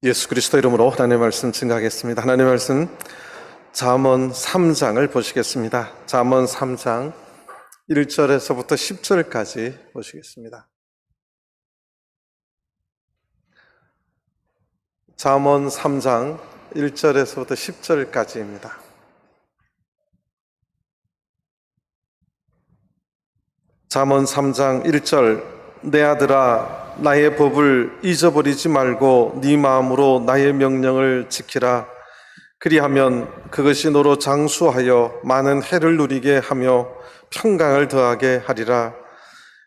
예수 그리스도 이름으로 하나님의 말씀 증거하겠습니다. 하나님의 말씀 잠언 3장을 보시겠습니다. 잠언 3장 1절에서부터 10절까지 보시겠습니다. 잠언 3장 1절에서부터 10절까지입니다. 잠언 3장 1절 내 아들아 나의 법을 잊어버리지 말고 네 마음으로 나의 명령을 지키라. 그리하면 그것이 너로 장수하여 많은 해를 누리게 하며 평강을 더하게 하리라.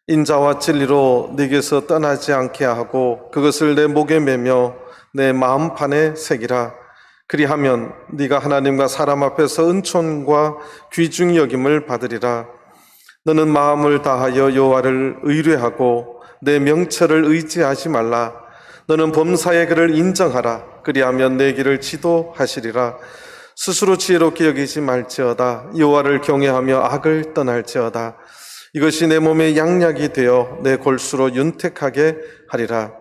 인자와 진리로 네게서 떠나지 않게 하고 그것을 내 목에 매며 내 마음판에 새기라. 그리하면 네가 하나님과 사람 앞에서 은총과 귀중히 여김을 받으리라. 너는 마음을 다하여 여호와를 의뢰하고 내 명철을 의지하지 말라. 너는 범사의 그를 인정하라. 그리하면 내 길을 지도하시리라. 스스로 지혜롭게 여기지 말지어다. 여호와를 경외하며 악을 떠날지어다. 이것이 내 몸에 양약이 되어 내 골수로 윤택하게 하리라.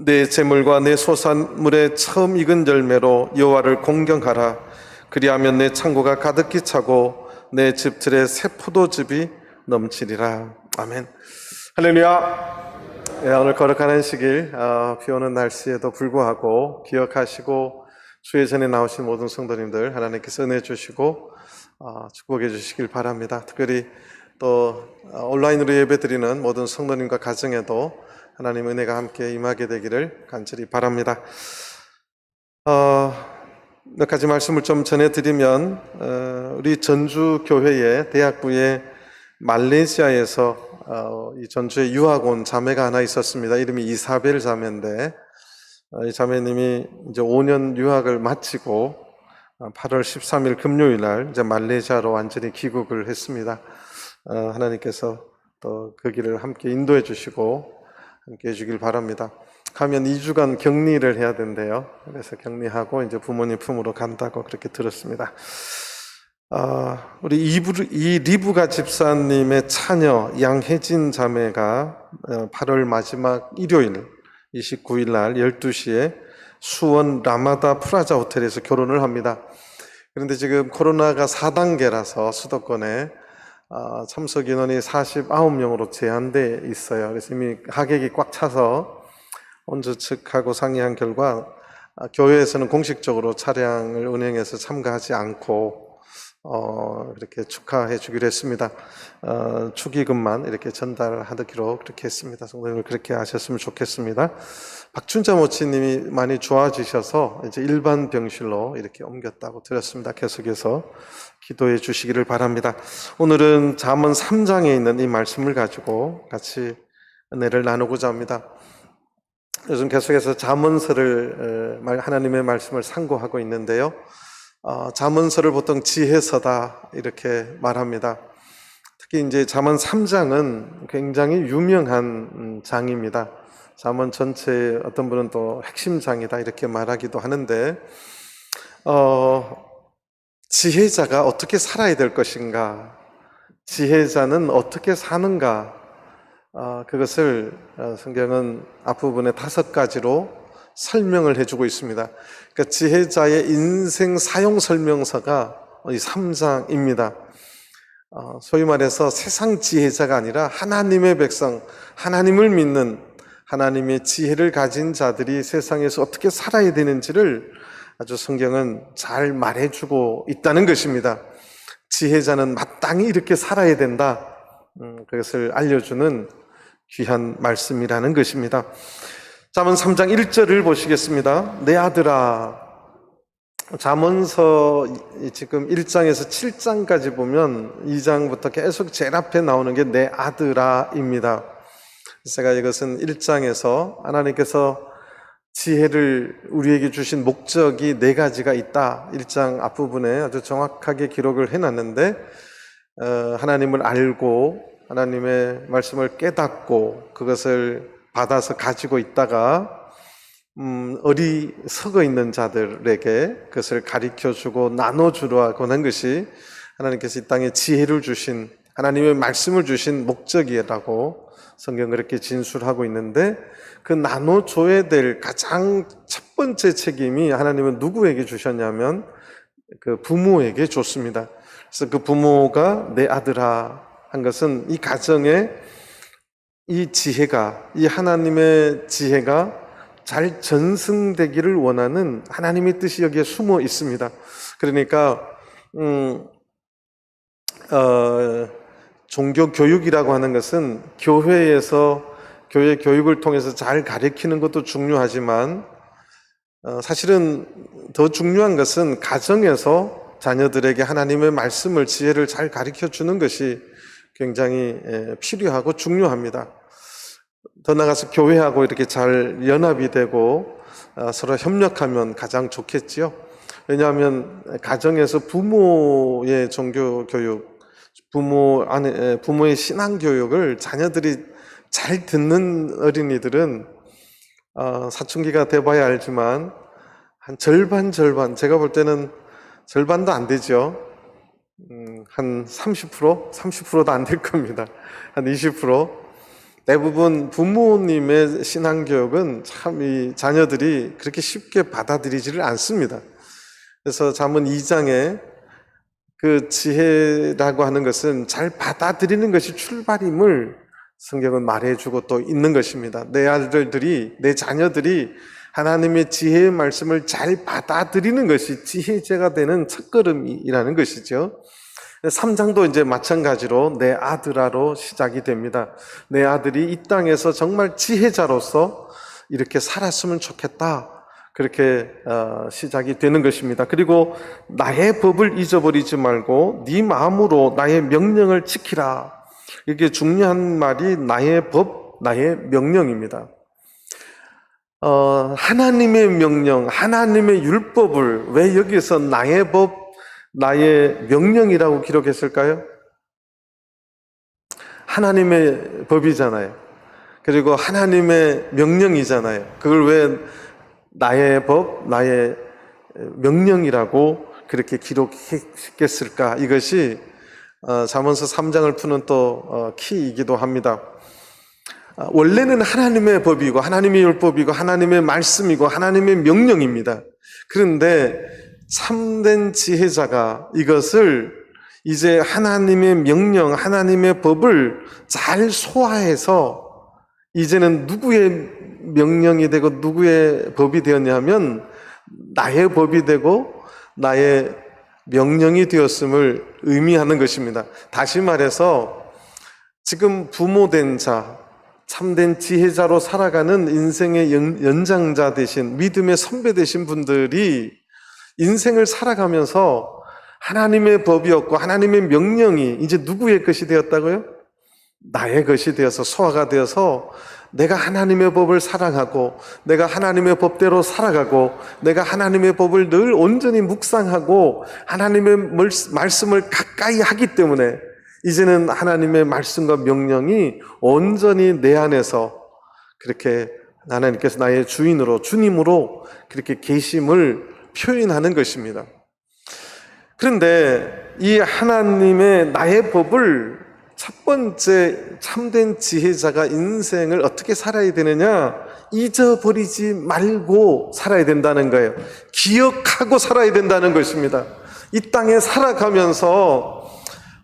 내 재물과 내 소산물의 처음 익은 열매로 여호와를 공경하라. 그리하면 내 창고가 가득히 차고 내 집틀에 새 포도즙이 넘치리라. 아멘. 할렐루야. 오늘 거룩한 안식일, 비 오는 날씨에도 불구하고 기억하시고 주의 전에 나오신 모든 성도님들 하나님께서 은혜 주시고 축복해 주시길 바랍니다. 특별히 또 온라인으로 예배드리는 모든 성도님과 가정에도 하나님 은혜가 함께 임하게 되기를 간절히 바랍니다. 몇 가지 말씀을 좀 전해드리면 우리 전주교회의 대학부의 말레이시아에서 이 전주에 유학 온 자매가 하나 있었습니다. 이름이 이사벨 자매인데 이 자매님이 이제 5년 유학을 마치고 8월 13일 금요일 날 이제 말레이시아로 완전히 귀국을 했습니다. 하나님께서 또 그 길을 함께 인도해 주시고 함께 해주길 바랍니다. 가면 2주간 격리를 해야 된대요. 그래서 격리하고 이제 부모님 품으로 간다고 그렇게 들었습니다. 우리 이리부가 집사님의 차녀 양혜진 자매가 8월 마지막 일요일 29일 날 12시에 수원 라마다 프라자 호텔에서 결혼을 합니다. 그런데 지금 코로나가 4단계라서 수도권에 참석 인원이 49명으로 제한돼 있어요. 그래서 이미 하객이 꽉 차서 원주 측하고 상의한 결과 교회에서는 공식적으로 차량을 운행해서 참가하지 않고 이렇게 축하해 주기로 했습니다. 축의금만 이렇게 전달하기로 그렇게 했습니다. 성도님들 그렇게 하셨으면 좋겠습니다. 박춘자 모치님이 많이 좋아지셔서 이제 일반 병실로 이렇게 옮겼다고 들었습니다. 계속해서 기도해 주시기를 바랍니다. 오늘은 잠언 3장에 있는 이 말씀을 가지고 같이 은혜를 나누고자 합니다. 요즘 계속해서 잠언서를 하나님의 말씀을 상고하고 있는데요. 잠언서를 보통 지혜서다 이렇게 말합니다. 특히 이제 잠언 3장은 굉장히 유명한 장입니다. 잠언 전체의 어떤 분은 또 핵심 장이다 이렇게 말하기도 하는데 지혜자가 어떻게 살아야 될 것인가, 지혜자는 어떻게 사는가, 그것을 성경은 앞부분에 5가지로 설명을 해주고 있습니다. 그러니까 지혜자의 인생 사용 설명서가 이 3장입니다. 소위 말해서 세상 지혜자가 아니라 하나님의 백성, 하나님을 믿는 하나님의 지혜를 가진 자들이 세상에서 어떻게 살아야 되는지를 아주 성경은 잘 말해주고 있다는 것입니다. 지혜자는 마땅히 이렇게 살아야 된다, 그것을 알려주는 귀한 말씀이라는 것입니다. 잠언 3장 1절을 보시겠습니다. 내 아들아. 잠언서 지금 1장에서 7장까지 보면 2장부터 계속 제일 앞에 나오는 게 내 아들아입니다. 제가 이것은 1장에서 하나님께서 지혜를 우리에게 주신 목적이 4가지가 있다, 1장 앞부분에 아주 정확하게 기록을 해놨는데 하나님을 알고 하나님의 말씀을 깨닫고 그것을 받아서 가지고 있다가 어리석어 있는 자들에게 그것을 가르쳐주고 나눠주려고 하는 것이 하나님께서 이 땅에 지혜를 주신, 하나님의 말씀을 주신 목적이라고 성경 그렇게 진술하고 있는데 그 나눠줘야 될 가장 첫 번째 책임이 하나님은 누구에게 주셨냐면 그 부모에게 줬습니다. 그래서 그 부모가 내 아들아 한 것은 이 가정에 이 지혜가, 이 하나님의 지혜가 잘 전승되기를 원하는 하나님의 뜻이 여기에 숨어 있습니다. 그러니까 종교 교육이라고 하는 것은 교회에서 교회 교육을 통해서 잘 가르치는 것도 중요하지만 사실은 더 중요한 것은 가정에서 자녀들에게 하나님의 말씀을, 지혜를 잘 가르쳐 주는 것이 굉장히 필요하고 중요합니다. 더 나아가서 교회하고 이렇게 잘 연합이 되고 서로 협력하면 가장 좋겠지요. 왜냐하면 가정에서 부모의 종교 교육, 부모의 신앙 교육을 자녀들이 잘 듣는 어린이들은 사춘기가 돼봐야 알지만 한 절반, 제가 볼 때는 절반도 안 되죠. 한 30%도 안 될 겁니다. 한 20%. 대부분 부모님의 신앙교육은 참 이 자녀들이 그렇게 쉽게 받아들이지를 않습니다. 그래서 잠언 2장에 그 지혜라고 하는 것은 잘 받아들이는 것이 출발임을 성경은 말해주고 또 있는 것입니다. 내 아들들이, 내 자녀들이 하나님의 지혜의 말씀을 잘 받아들이는 것이 지혜제가 되는 첫걸음이라는 것이죠. 3장도 이제 마찬가지로 내 아들아로 시작이 됩니다. 내 아들이 이 땅에서 정말 지혜자로서 이렇게 살았으면 좋겠다. 그렇게 시작이 되는 것입니다. 그리고 나의 법을 잊어버리지 말고 네 마음으로 나의 명령을 지키라. 이게 중요한 말이 나의 법, 나의 명령입니다. 하나님의 명령, 하나님의 율법을 왜 여기서 나의 법, 나의 명령이라고 기록했을까요? 하나님의 법이잖아요. 그리고 하나님의 명령이잖아요. 그걸 왜 나의 법, 나의 명령이라고 그렇게 기록했을까? 이것이 잠언서 3장을 푸는 또 키이기도 합니다. 원래는 하나님의 법이고 하나님의 율법이고 하나님의 말씀이고 하나님의 명령입니다. 그런데 참된 지혜자가 이것을 이제 하나님의 명령, 하나님의 법을 잘 소화해서 이제는 누구의 명령이 되고 누구의 법이 되었냐면 나의 법이 되고 나의 명령이 되었음을 의미하는 것입니다. 다시 말해서 지금 부모된 자, 참된 지혜자로 살아가는 인생의 연장자 되신, 믿음의 선배 되신 분들이 인생을 살아가면서 하나님의 법이었고 하나님의 명령이 이제 누구의 것이 되었다고요? 나의 것이 되어서 소화가 되어서 내가 하나님의 법을 사랑하고 내가 하나님의 법대로 살아가고 내가 하나님의 법을 늘 온전히 묵상하고 하나님의 말씀을 가까이 하기 때문에 이제는 하나님의 말씀과 명령이 온전히 내 안에서 그렇게 하나님께서 나의 주인으로, 주님으로 그렇게 계심을 표현하는 것입니다. 그런데 이 하나님의 나의 법을 첫 번째 참된 지혜자가 인생을 어떻게 살아야 되느냐? 잊어버리지 말고 살아야 된다는 거예요. 기억하고 살아야 된다는 것입니다. 이 땅에 살아가면서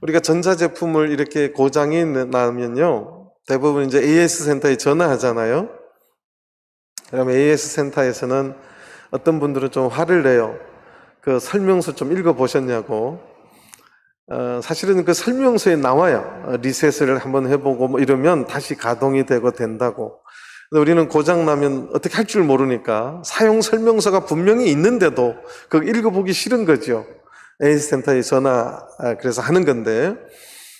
우리가 전자제품을 이렇게 고장이 나면요, 대부분 이제 AS 센터에 전화하잖아요. 그러면 AS 센터에서는 어떤 분들은 좀 화를 내요. 그 설명서 좀 읽어보셨냐고. 사실은 그 설명서에 나와요. 리셋을 한번 해보고 뭐 이러면 다시 가동이 되고 된다고. 근데 우리는 고장나면 어떻게 할 줄 모르니까 사용 설명서가 분명히 있는데도 그거 읽어보기 싫은 거죠. AS 센터에 전화, 그래서 하는 건데,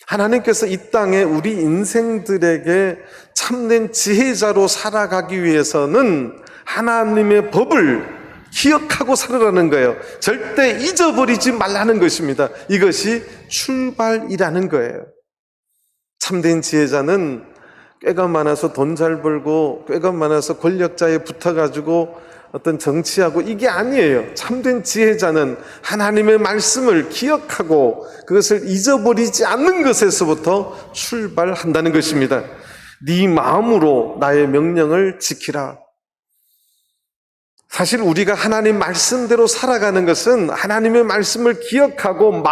하나님께서 이 땅에 우리 인생들에게 참된 지혜자로 살아가기 위해서는 하나님의 법을 기억하고 살으라는 거예요. 절대 잊어버리지 말라는 것입니다. 이것이 출발이라는 거예요. 참된 지혜자는 꾀가 많아서 돈 잘 벌고 꾀가 많아서 권력자에 붙어가지고 어떤 정치하고 이게 아니에요. 참된 지혜자는 하나님의 말씀을 기억하고 그것을 잊어버리지 않는 것에서부터 출발한다는 것입니다. 네 마음으로 나의 명령을 지키라. 사실 우리가 하나님 말씀대로 살아가는 것은 하나님의 말씀을 기억하고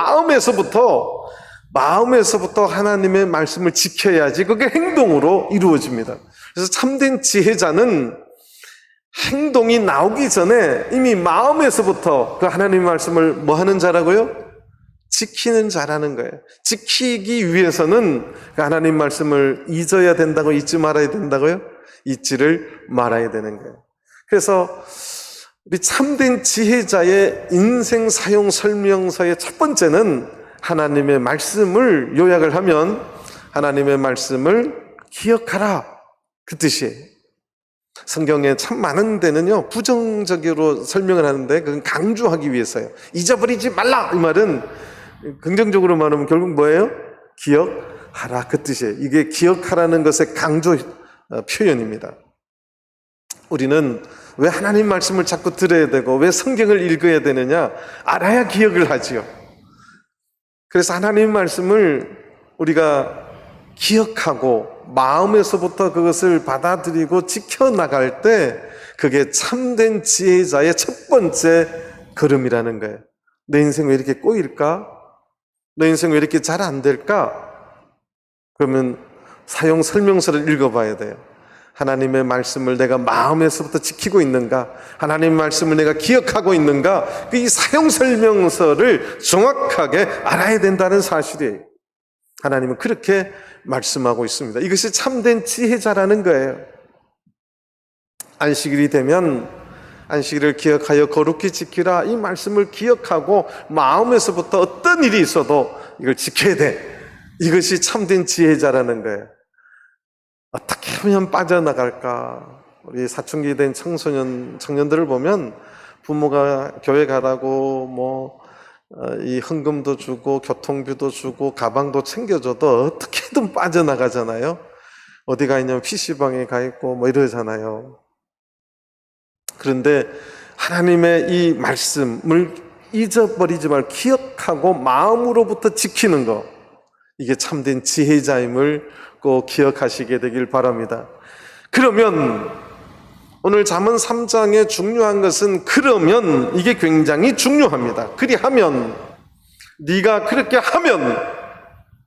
마음에서부터 하나님의 말씀을 지켜야지 그게 행동으로 이루어집니다. 그래서 참된 지혜자는 행동이 나오기 전에 이미 마음에서부터 그 하나님의 말씀을 뭐 하는 자라고요? 지키는 자라는 거예요. 지키기 위해서는 그 하나님 말씀을 잊어야 된다고, 잊지 말아야 된다고요? 잊지를 말아야 되는 거예요. 그래서 우리 참된 지혜자의 인생 사용 설명서의 첫 번째는 하나님의 말씀을 요약을 하면 하나님의 말씀을 기억하라, 그 뜻이에요. 성경에 참 많은 데는요 부정적으로 설명을 하는데 그건 강조하기 위해서요. 잊어버리지 말라, 이 말은 긍정적으로 말하면 결국 뭐예요? 기억하라, 그 뜻이에요. 이게 기억하라는 것의 강조 표현입니다. 우리는 왜 하나님 말씀을 자꾸 들어야 되고 왜 성경을 읽어야 되느냐? 알아야 기억을 하지요. 그래서 하나님 말씀을 우리가 기억하고 마음에서부터 그것을 받아들이고 지켜나갈 때 그게 참된 지혜자의 첫 번째 걸음이라는 거예요. 내 인생 왜 이렇게 꼬일까? 내 인생 왜 이렇게 잘 안 될까? 그러면 사용 설명서를 읽어봐야 돼요. 하나님의 말씀을 내가 마음에서부터 지키고 있는가? 하나님의 말씀을 내가 기억하고 있는가? 이 사용 설명서를 정확하게 알아야 된다는 사실이에요. 하나님은 그렇게 말씀하고 있습니다. 이것이 참된 지혜자라는 거예요. 안식일이 되면 안식일을 기억하여 거룩히 지키라, 이 말씀을 기억하고 마음에서부터 어떤 일이 있어도 이걸 지켜야 돼. 이것이 참된 지혜자라는 거예요. 어떻게 하면 빠져나갈까? 우리 사춘기 된 청년들을 보면 부모가 교회 가라고 이 헌금도 주고 교통비도 주고 가방도 챙겨줘도 어떻게든 빠져나가잖아요. 어디 가 있냐면 PC방에 가 있고 이러잖아요. 그런데 하나님의 이 말씀을 잊어버리지 말고 기억하고 마음으로부터 지키는 것, 이게 참된 지혜자임을 꼭 기억하시게 되길 바랍니다. 그러면 오늘 잠언 3장의 중요한 것은 그러면, 이게 굉장히 중요합니다. 그리하면, 네가 그렇게 하면,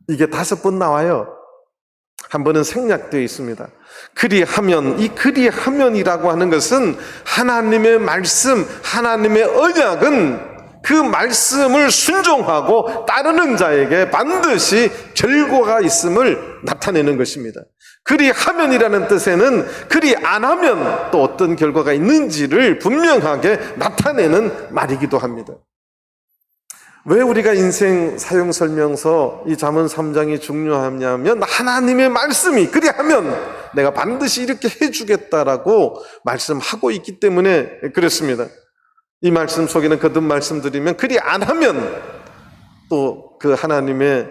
이게 5번 나와요. 한 번은 생략되어 있습니다. 그리하면, 이 그리하면이라고 하는 것은 하나님의 말씀, 하나님의 언약은 그 말씀을 순종하고 따르는 자에게 반드시 결과가 있음을 나타내는 것입니다. 그리하면이라는 뜻에는 그리 안 하면 또 어떤 결과가 있는지를 분명하게 나타내는 말이기도 합니다. 왜 우리가 인생 사용설명서 이 잠언 3장이 중요하냐면 하나님의 말씀이 그리하면 내가 반드시 이렇게 해주겠다라고 말씀하고 있기 때문에 그렇습니다. 이 말씀 속에는 거듭 말씀드리면 그리 안 하면 또 그 하나님의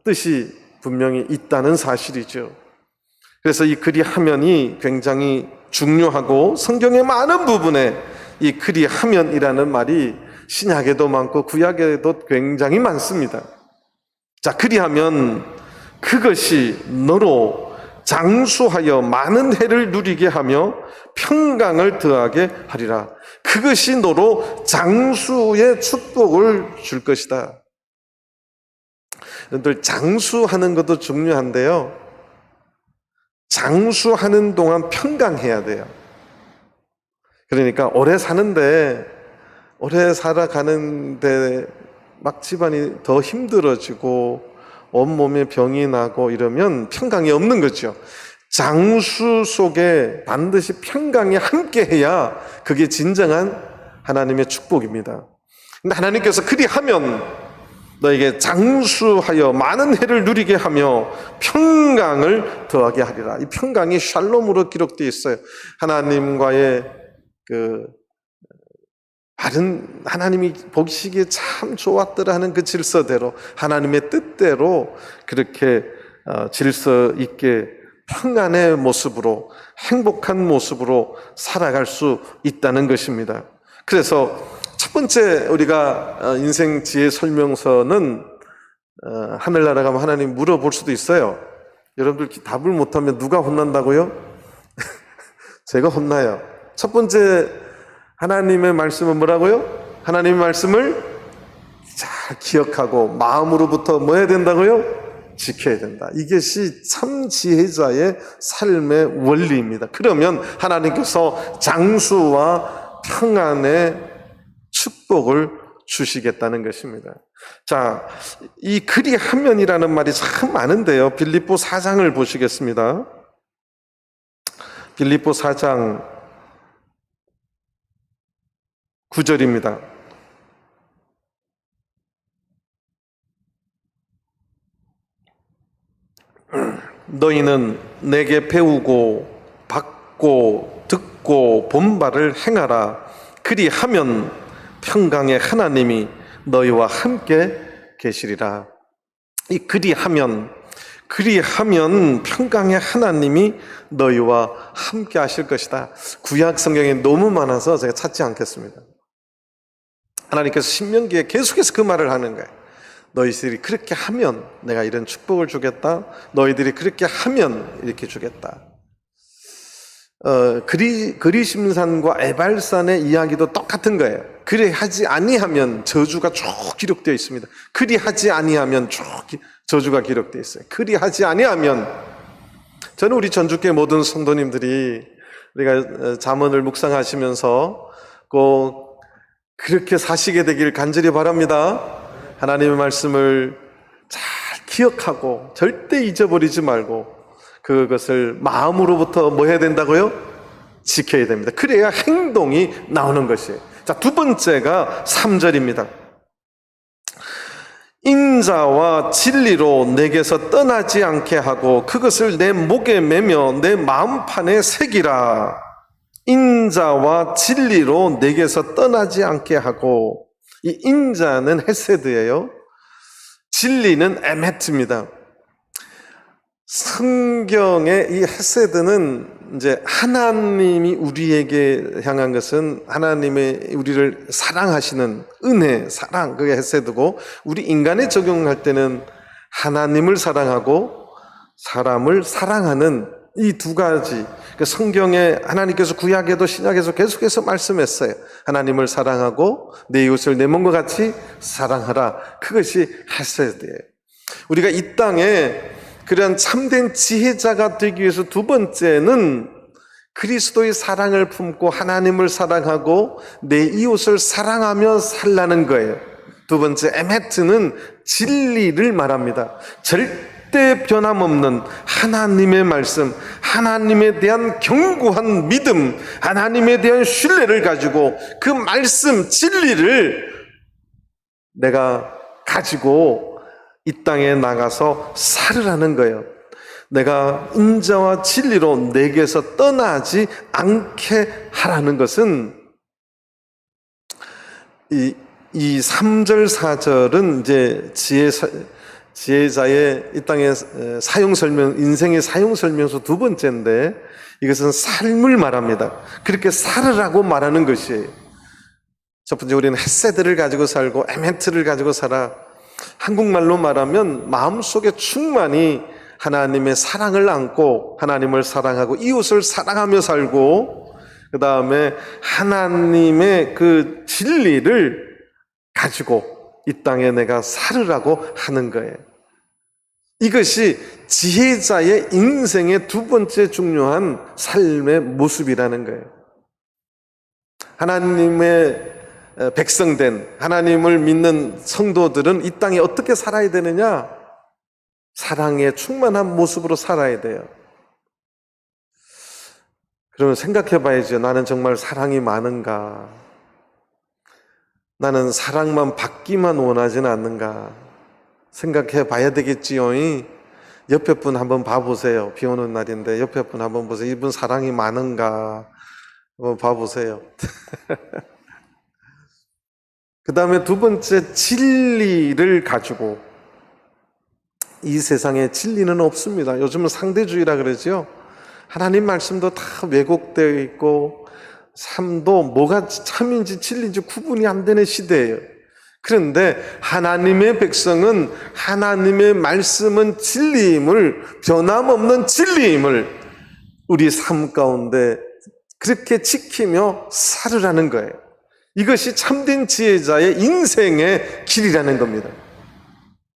뜻이 분명히 있다는 사실이죠. 그래서 이 그리하면이 굉장히 중요하고 성경의 많은 부분에 이 그리하면이라는 말이 신약에도 많고 구약에도 굉장히 많습니다. 자, 그리하면 그것이 너로 장수하여 많은 해를 누리게 하며 평강을 더하게 하리라. 그것이 너로 장수의 축복을 줄 것이다. 여러분들, 장수하는 것도 중요한데요, 장수하는 동안 평강해야 돼요. 그러니까 오래 살아가는데 막 집안이 더 힘들어지고 온몸에 병이 나고 이러면 평강이 없는 거죠. 장수 속에 반드시 평강이 함께해야 그게 진정한 하나님의 축복입니다. 근데 하나님께서 그리하면 너에게 장수하여 많은 해를 누리게 하며 평강을 더하게 하리라. 이 평강이 샬롬으로 기록되어 있어요. 하나님과의 바른, 하나님이 보시기에 참 좋았더라 하는 그 질서대로, 하나님의 뜻대로 그렇게 질서 있게 평안의 모습으로, 행복한 모습으로 살아갈 수 있다는 것입니다. 그래서 첫 번째 우리가 인생 지혜 설명서는 하늘나라 가면 하나님 물어볼 수도 있어요. 여러분들 답을 못하면 누가 혼난다고요? 제가 혼나요. 첫 번째, 하나님의 말씀은 뭐라고요? 하나님의 말씀을 잘 기억하고 마음으로부터 뭐 해야 된다고요? 지켜야 된다. 이것이 참 지혜자의 삶의 원리입니다. 그러면 하나님께서 장수와 평안의 축복을 주시겠다는 것입니다. 자, 이 그리하면이라는 말이 참 많은데요. 빌립보 4장을 보시겠습니다. 빌립보 4장 9절입니다. 너희는 내게 배우고 받고 듣고 본 바를 행하라. 그리하면 평강의 하나님이 너희와 함께 계시리라. 이 그리하면 평강의 하나님이 너희와 함께 하실 것이다. 구약 성경에 너무 많아서 제가 찾지 않겠습니다. 하나님께서 신명기에 계속해서 그 말을 하는 거예요. 너희들이 그렇게 하면 내가 이런 축복을 주겠다. 너희들이 그렇게 하면 이렇게 주겠다. 그리심산과 에발산의 이야기도 똑같은 거예요. 그리하지 아니하면 저주가 쭉 기록되어 있습니다. 그리하지 아니하면 쭉 저주가 기록되어 있어요. 그리하지 아니하면, 저는 우리 전주교회 모든 성도님들이 우리가 잠언을 묵상하시면서 꼭 그렇게 사시게 되길 간절히 바랍니다. 하나님의 말씀을 잘 기억하고 절대 잊어버리지 말고 그것을 마음으로부터 뭐 해야 된다고요? 지켜야 됩니다. 그래야 행동이 나오는 것이에요. 자, 두 번째가 3절입니다. 인자와 진리로 내게서 떠나지 않게 하고 그것을 내 목에 매며 내 마음판에 새기라. 인자와 진리로 내게서 떠나지 않게 하고, 이 인자는 헤세드예요. 진리는 에메트입니다. 성경의 이 헤세드는 이제 하나님이 우리에게 향한 것은 하나님의 우리를 사랑하시는 은혜, 사랑, 그게 헤세드고, 우리 인간에 적용할 때는 하나님을 사랑하고 사람을 사랑하는 이 두 가지. 성경에 하나님께서 구약에도 신약에서 계속해서 말씀했어요. 하나님을 사랑하고 내 이웃을 내 몸과 같이 사랑하라. 그것이 헤세드예요. 우리가 이 땅에 그런 참된 지혜자가 되기 위해서 두 번째는 그리스도의 사랑을 품고 하나님을 사랑하고 내 이웃을 사랑하며 살라는 거예요. 두 번째, 에메트는 진리를 말합니다. 절대 변함없는 하나님의 말씀, 하나님에 대한 견고한 믿음, 하나님에 대한 신뢰를 가지고 그 말씀, 진리를 내가 가지고 이 땅에 나가서 살으라는 거예요. 내가 인자와 진리로 내게서 떠나지 않게 하라는 것은 이 3절, 4절은 이제 지혜자의 이 땅의 사용 설명, 인생의 사용 설명서 두 번째인데, 이것은 삶을 말합니다. 그렇게 살으라고 말하는 것이에요. 첫 번째, 우리는 헤세드를 가지고 살고 에멘트를 가지고 살아. 한국말로 말하면 마음속에 충만히 하나님의 사랑을 안고 하나님을 사랑하고 이웃을 사랑하며 살고, 그 다음에 하나님의 그 진리를 가지고 이 땅에 내가 살으라고 하는 거예요. 이것이 지혜자의 인생의 두 번째 중요한 삶의 모습이라는 거예요. 하나님의 백성된, 하나님을 믿는 성도들은 이 땅에 어떻게 살아야 되느냐? 사랑에 충만한 모습으로 살아야 돼요. 그러면 생각해 봐야죠. 나는 정말 사랑이 많은가? 나는 사랑만 받기만 원하지는 않는가? 생각해 봐야 되겠지요. 옆에 분 한번 봐보세요. 비 오는 날인데 옆에 분 한번 보세요. 이분 사랑이 많은가? 한번 봐보세요. 그 다음에 두 번째, 진리를 가지고. 이 세상에 진리는 없습니다. 요즘은 상대주의라 그러죠. 하나님 말씀도 다 왜곡되어 있고 삶도 뭐가 참인지 진리인지 구분이 안 되는 시대예요. 그런데 하나님의 백성은 하나님의 말씀은 진리임을, 변함없는 진리임을 우리 삶 가운데 그렇게 지키며 살으라는 거예요. 이것이 참된 지혜자의 인생의 길이라는 겁니다.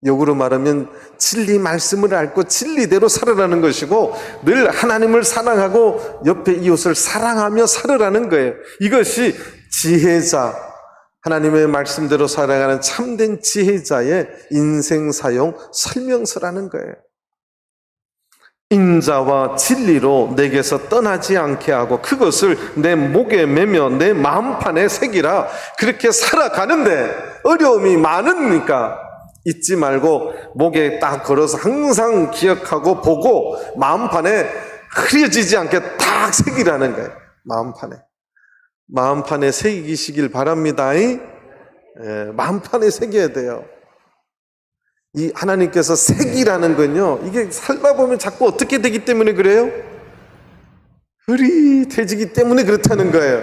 역으로 말하면 진리 말씀을 앓고 진리대로 살아라는 것이고, 늘 하나님을 사랑하고 옆에 이웃을 사랑하며 살으라는 거예요. 이것이 지혜자, 하나님의 말씀대로 살아가는 참된 지혜자의 인생 사용 설명서라는 거예요. 인자와 진리로 내게서 떠나지 않게 하고 그것을 내 목에 매며 내 마음판에 새기라. 그렇게 살아가는데 어려움이 많으니까 잊지 말고 목에 딱 걸어서 항상 기억하고 보고 마음판에 흐려지지 않게 딱 새기라는 거예요. 마음판에 새기시길 바랍니다. 마음판에 새겨야 돼요. 이 하나님께서 새기라는 건요, 이게 살다 보면 자꾸 어떻게 되기 때문에 그래요? 흐릿해지기 때문에 그렇다는 거예요.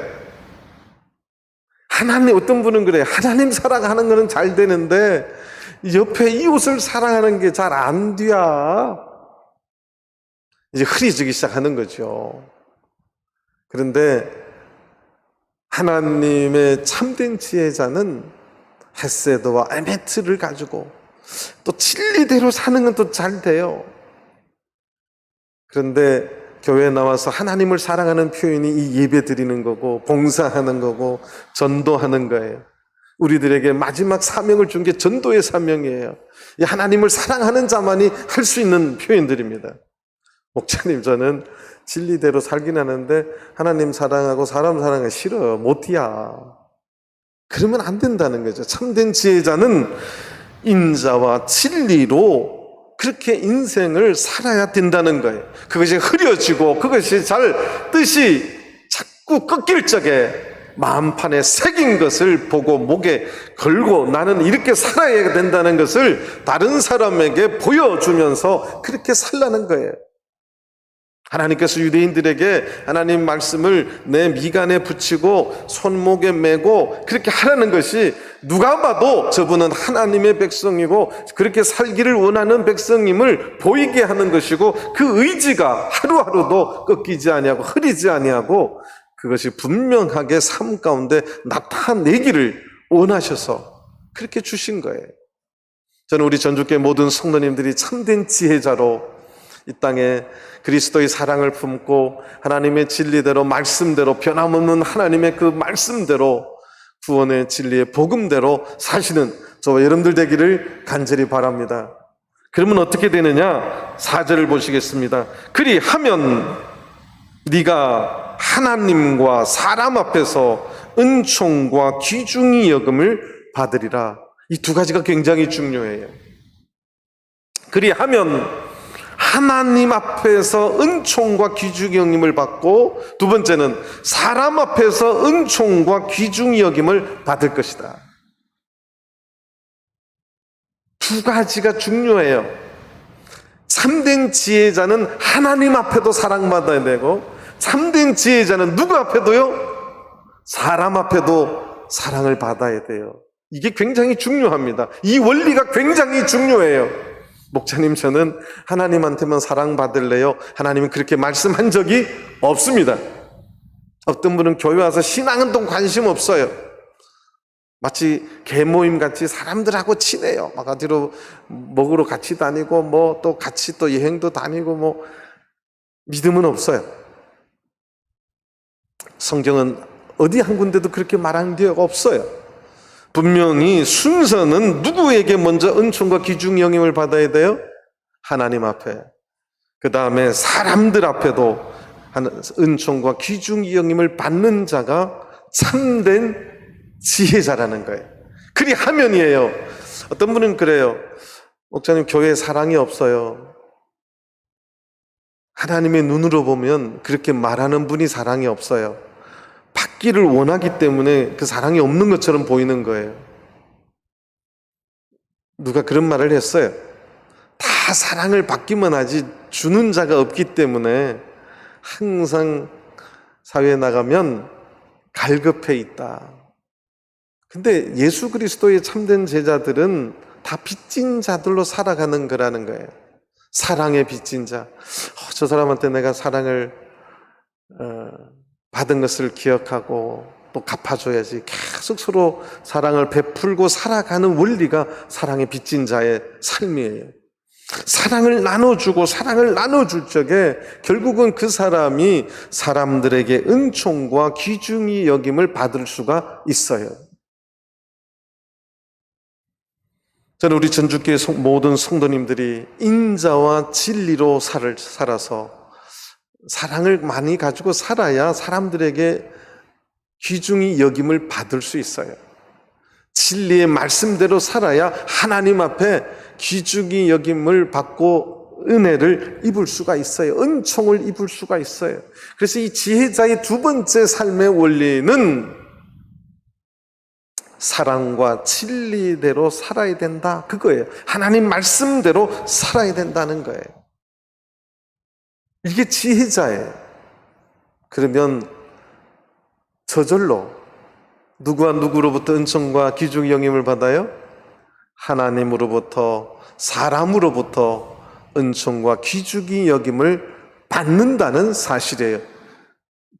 하나님, 어떤 분은 그래요. 하나님 사랑하는 거는 잘 되는데 옆에 이웃을 사랑하는 게 잘 안 돼. 이제 흐려지기 시작하는 거죠. 그런데 하나님의 참된 지혜자는 헤세드와 에메트를 가지고 또 진리대로 사는 건 또 잘 돼요. 그런데 교회에 나와서 하나님을 사랑하는 표현이 이 예배 드리는 거고 봉사하는 거고 전도하는 거예요. 우리들에게 마지막 사명을 준 게 전도의 사명이에요. 이 하나님을 사랑하는 자만이 할 수 있는 표현들입니다. 목사님, 저는 진리대로 살긴 하는데 하나님 사랑하고 사람 사랑하기 싫어, 못이야. 그러면 안 된다는 거죠. 참된 지혜자는 인자와 진리로 그렇게 인생을 살아야 된다는 거예요. 그것이 흐려지고 그것이 잘 뜻이 자꾸 꺾일 적에 마음판에 새긴 것을 보고 목에 걸고 나는 이렇게 살아야 된다는 것을 다른 사람에게 보여주면서 그렇게 살라는 거예요. 하나님께서 유대인들에게 하나님 말씀을 내 미간에 붙이고 손목에 메고 그렇게 하라는 것이 누가 봐도 저분은 하나님의 백성이고 그렇게 살기를 원하는 백성임을 보이게 하는 것이고, 그 의지가 하루하루도 꺾이지 아니하고 흐리지 아니하고 그것이 분명하게 삶 가운데 나타내기를 원하셔서 그렇게 주신 거예요. 저는 우리 전주교회 모든 성도님들이 참된 지혜자로 이 땅에 그리스도의 사랑을 품고 하나님의 진리대로 말씀대로 변함없는 하나님의 그 말씀대로 구원의 진리의 복음대로 사시는 저와 여러분들 되기를 간절히 바랍니다. 그러면 어떻게 되느냐? 4절을 보시겠습니다. 그리하면 네가 하나님과 사람 앞에서 은총과 귀중히 여김을 받으리라. 이 두 가지가 굉장히 중요해요. 그리하면 하나님 앞에서 은총과 귀중히 여김을 받고, 두 번째는 사람 앞에서 은총과 귀중히 여김을 받을 것이다. 두 가지가 중요해요. 참된 지혜자는 하나님 앞에도 사랑받아야 되고, 참된 지혜자는 누구 앞에도요? 사람 앞에도 사랑을 받아야 돼요. 이게 굉장히 중요합니다. 이 원리가 굉장히 중요해요. 목사님, 저는 하나님한테만 사랑받을래요? 하나님은 그렇게 말씀한 적이 없습니다. 어떤 분은 교회 와서 신앙은 또 관심 없어요. 마치 개모임 같이 사람들하고 친해요. 막 어디로 먹으러 같이 다니고 뭐 또 같이 또 여행도 다니고 뭐 믿음은 없어요. 성경은 어디 한 군데도 그렇게 말하는 데가 없어요. 분명히 순서는 누구에게 먼저 은총과 귀중히 여김을 받아야 돼요? 하나님 앞에. 그 다음에 사람들 앞에도 은총과 귀중히 여김을 받는 자가 참된 지혜자라는 거예요. 그리하면이에요. 어떤 분은 그래요. 목사님, 교회에 사랑이 없어요. 하나님의 눈으로 보면 그렇게 말하는 분이 사랑이 없어요. 받기를 원하기 때문에 그 사랑이 없는 것처럼 보이는 거예요. 누가 그런 말을 했어요. 다 사랑을 받기만 하지 주는 자가 없기 때문에 항상 사회에 나가면 갈급해 있다. 근데 예수 그리스도의 참된 제자들은 다 빚진 자들로 살아가는 거라는 거예요. 사랑의 빚진 자. 저 사람한테 내가 사랑을 받은 것을 기억하고 또 갚아줘야지. 계속 서로 사랑을 베풀고 살아가는 원리가 사랑의 빚진 자의 삶이에요. 사랑을 나눠주고 사랑을 나눠줄 적에 결국은 그 사람이 사람들에게 은총과 귀중히 여김을 받을 수가 있어요. 저는 우리 전주교회 모든 성도님들이 인자와 진리로 살아서 사랑을 많이 가지고 살아야 사람들에게 귀중히 여김을 받을 수 있어요. 진리의 말씀대로 살아야 하나님 앞에 귀중히 여김을 받고 은혜를 입을 수가 있어요. 은총을 입을 수가 있어요. 그래서 이 지혜자의 두 번째 삶의 원리는 사랑과 진리대로 살아야 된다, 그거예요. 하나님 말씀대로 살아야 된다는 거예요. 이게 지혜자예요. 그러면 저절로 누구와 누구로부터 은총과 귀중히 여김을 받아요? 하나님으로부터, 사람으로부터 은총과 귀중히 여김을 받는다는 사실이에요.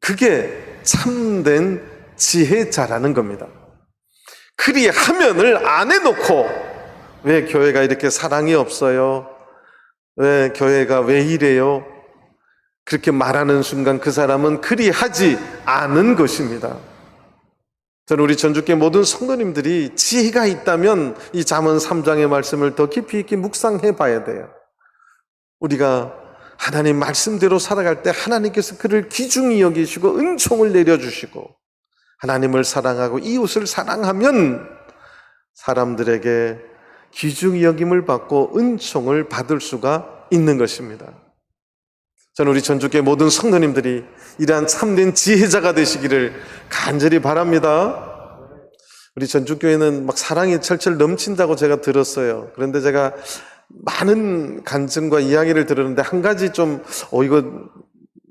그게 참된 지혜자라는 겁니다. 그리하면을 안 해놓고 왜 교회가 이렇게 사랑이 없어요? 왜 교회가 왜 이래요? 그렇게 말하는 순간 그 사람은 그리하지 않은 것입니다. 저는 우리 전주교회 모든 성도님들이 지혜가 있다면 이 잠언 3장의 말씀을 더 깊이 있게 묵상해 봐야 돼요. 우리가 하나님 말씀대로 살아갈 때 하나님께서 그를 귀중히 여기시고 은총을 내려주시고 하나님을 사랑하고 이웃을 사랑하면 사람들에게 귀중히 여김을 받고 은총을 받을 수가 있는 것입니다. 저는 우리 전주교회 모든 성도님들이 이러한 참된 지혜자가 되시기를 간절히 바랍니다. 우리 전주교회는 막 사랑이 철철 넘친다고 제가 들었어요. 그런데 제가 많은 간증과 이야기를 들었는데 한 가지 좀 이거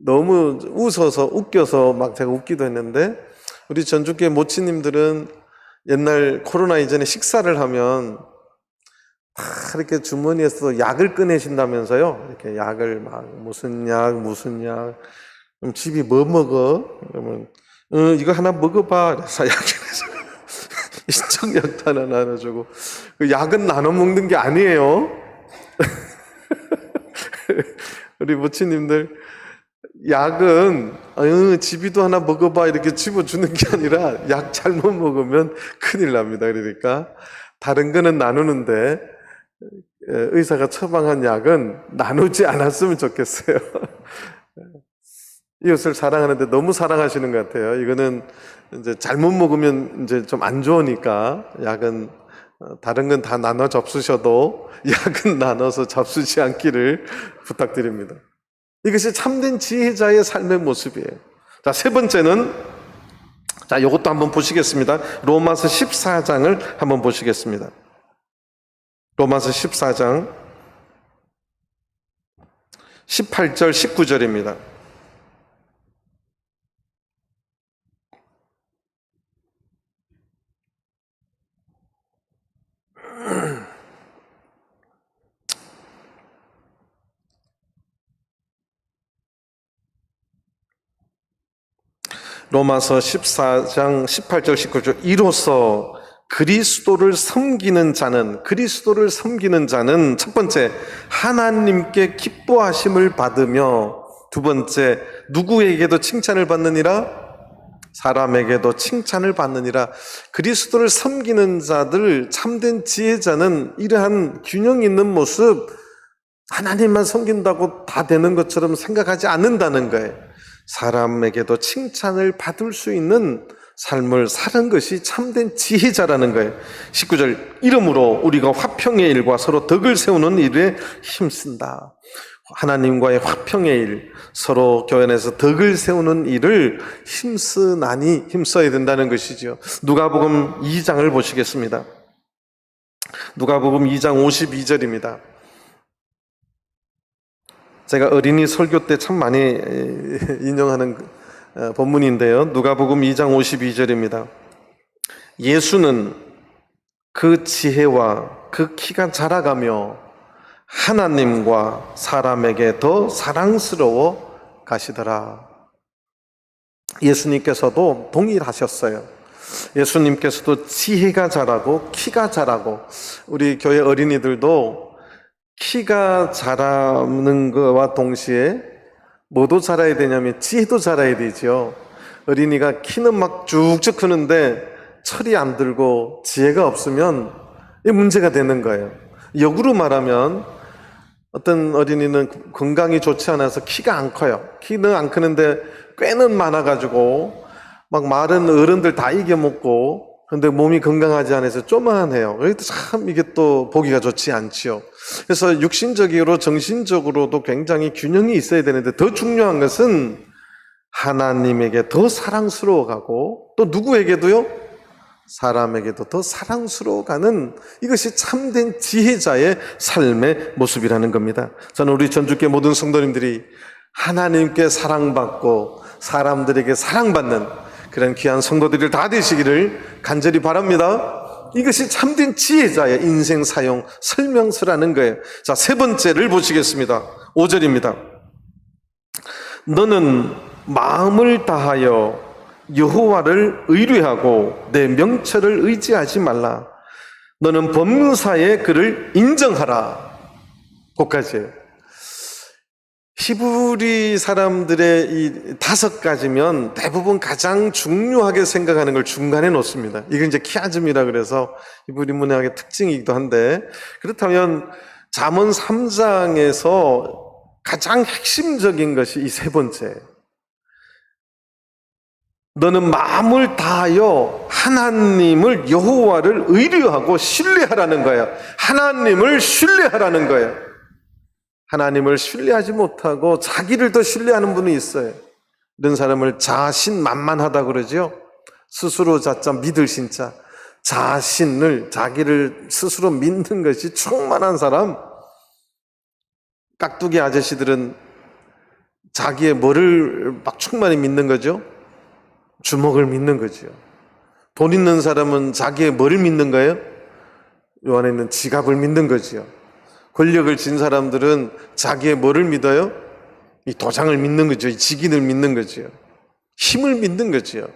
너무 웃겨서 막 제가 웃기도 했는데, 우리 전주교회 모치님들은 옛날 코로나 이전에 식사를 하면 다 이렇게 주머니에서 약을 꺼내신다면서요. 이렇게 약을 막 무슨 약 그럼 집이 뭐 먹어? 그러면 이거 하나 먹어봐. 그래서 인정약도 하나 나눠주고. 그 약은 나눠 먹는 게 아니에요. 우리 모치님들 약은 집이도 하나 먹어봐 이렇게 집어주는 게 아니라 약 잘못 먹으면 큰일 납니다. 그러니까 다른 거는 나누는데 의사가 처방한 약은 나누지 않았으면 좋겠어요. 이웃을 사랑하는데 너무 사랑하시는 것 같아요. 이거는 이제 잘못 먹으면 이제 좀 안 좋으니까 약은 다른 건 다 나눠 접수셔도 약은 나눠서 접수지 않기를 부탁드립니다. 이것이 참된 지혜자의 삶의 모습이에요. 자, 세 번째는, 자, 이것도 한번 보시겠습니다. 로마서 14장을 한번 보시겠습니다. 로마서 14장 18절 19절입니다. 로마서 14장 18절 19절 이로써 그리스도를 섬기는 자는 첫 번째 하나님께 기뻐하심을 받으며, 두 번째 누구에게도 칭찬을 받느니라? 사람에게도 칭찬을 받느니라. 그리스도를 섬기는 자들, 참된 지혜자는 이러한 균형 있는 모습, 하나님만 섬긴다고 다 되는 것처럼 생각하지 않는다는 거예요. 사람에게도 칭찬을 받을 수 있는 삶을 사는 것이 참된 지혜자라는 거예요. 19절 이러므로 우리가 화평의 일과 서로 덕을 세우는 일에 힘쓴다. 하나님과의 화평의 일, 서로 교회 안에서 덕을 세우는 일을 힘써야 된다는 것이죠. 누가복음 2장을 보시겠습니다. 누가복음 2장 52절입니다. 제가 어린이 설교 때 참 많이 인용하는 본문인데요. 누가복음 2장 52절입니다. 예수는 그 지혜와 그 키가 자라가며 하나님과 사람에게 더 사랑스러워 가시더라. 예수님께서도 동일하셨어요. 예수님께서도 지혜가 자라고 키가 자라고, 우리 교회 어린이들도 키가 자라는 것과 동시에 뭐도 자라야 되냐면 지혜도 자라야 되죠. 어린이가 키는 막 쭉쭉 크는데 철이 안 들고 지혜가 없으면 이 문제가 되는 거예요. 역으로 말하면 어떤 어린이는 건강이 좋지 않아서 키가 안 커요. 키는 안 크는데 꾀는 많아가지고 막 마른 어른들 다 이겨먹고, 근데 몸이 건강하지 않아서 쪼만해요. 참 이게 또 보기가 좋지 않지요. 그래서 육신적으로 정신적으로도 굉장히 균형이 있어야 되는데, 더 중요한 것은 하나님에게 더 사랑스러워가고 또 누구에게도요? 사람에게도 더 사랑스러워가는, 이것이 참된 지혜자의 삶의 모습이라는 겁니다. 저는 우리 전주교회 모든 성도님들이 하나님께 사랑받고 사람들에게 사랑받는 그런 귀한 성도들이 다 되시기를 간절히 바랍니다. 이것이 참된 지혜자의 인생 사용 설명서라는 거예요. 자, 세 번째를 보시겠습니다. 5절입니다. 너는 마음을 다하여 여호와를 의뢰하고 내 명철을 의지하지 말라. 너는 범사에 그를 인정하라. 거기까지예요. 히브리 사람들의 이 5가지면 대부분 가장 중요하게 생각하는 걸 중간에 놓습니다. 이건 이제 키아즘이라 그래서 히브리 문학의 특징이기도 한데, 그렇다면 잠언 3장에서 가장 핵심적인 것이 이 세 번째. 너는 마음을 다하여 하나님을, 여호와를 의뢰하고 신뢰하라는 거예요. 하나님을 신뢰하라는 거예요. 하나님을 신뢰하지 못하고 자기를 더 신뢰하는 분이 있어요. 이런 사람을 자신만만하다 그러죠. 스스로 자자 믿을 신자. 자신을, 자기를 스스로 믿는 것이 충만한 사람. 깍두기 아저씨들은 자기의 뭐를 막 충만히 믿는 거죠? 주먹을 믿는 거죠. 돈 있는 사람은 자기의 뭐를 믿는 거예요? 요 안에 있는 지갑을 믿는 거죠. 권력을 진 사람들은 자기의 뭐를 믿어요? 이 도장을 믿는 거죠. 이 직인을 믿는 거죠. 힘을 믿는 거죠.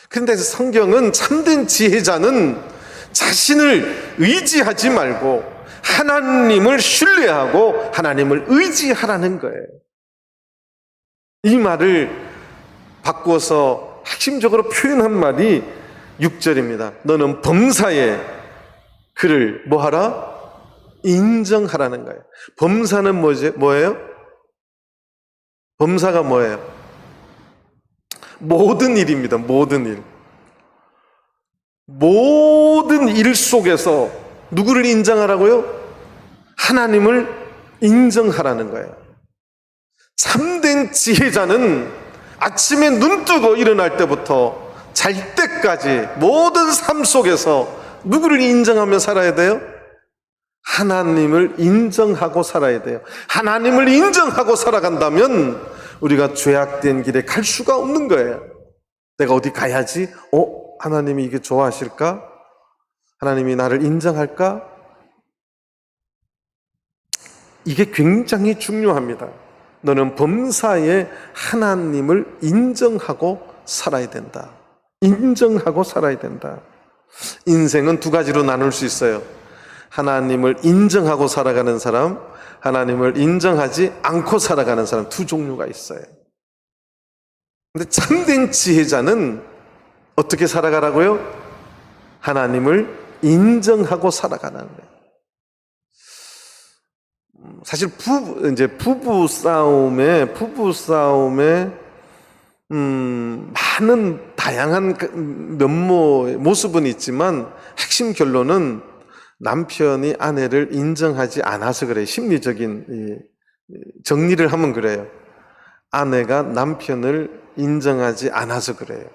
그런데 성경은 참된 지혜자는 자신을 의지하지 말고 하나님을 신뢰하고 하나님을 의지하라는 거예요. 이 말을 바꾸어서 핵심적으로 표현한 말이 6절입니다. 너는 범사에 그를 뭐하라? 인정하라는 거예요. 범사는 뭐예요? 범사가 뭐예요? 모든 일입니다. 모든 일. 모든 일 속에서 누구를 인정하라고요? 하나님을 인정하라는 거예요. 참된 지혜자는 아침에 눈 뜨고 일어날 때부터 잘 때까지 모든 삶 속에서 누구를 인정하며 살아야 돼요? 하나님을 인정하고 살아야 돼요. 하나님을 인정하고 살아간다면 우리가 죄악된 길에 갈 수가 없는 거예요. 내가 어디 가야지? 하나님이 이게 좋아하실까? 하나님이 나를 인정할까? 이게 굉장히 중요합니다. 너는 범사에 하나님을 인정하고 살아야 된다. 인정하고 살아야 된다. 인생은 2가지로 나눌 수 있어요. 하나님을 인정하고 살아가는 사람, 하나님을 인정하지 않고 살아가는 사람, 2 종류가 있어요. 근데 참된 지혜자는 어떻게 살아가라고요? 하나님을 인정하고 살아가는 거예요. 사실 부부 싸움에 많은 다양한 모습은 있지만 핵심 결론은 남편이 아내를 인정하지 않아서 그래요. 심리적인 정리를 하면 그래요. 아내가 남편을 인정하지 않아서 그래요.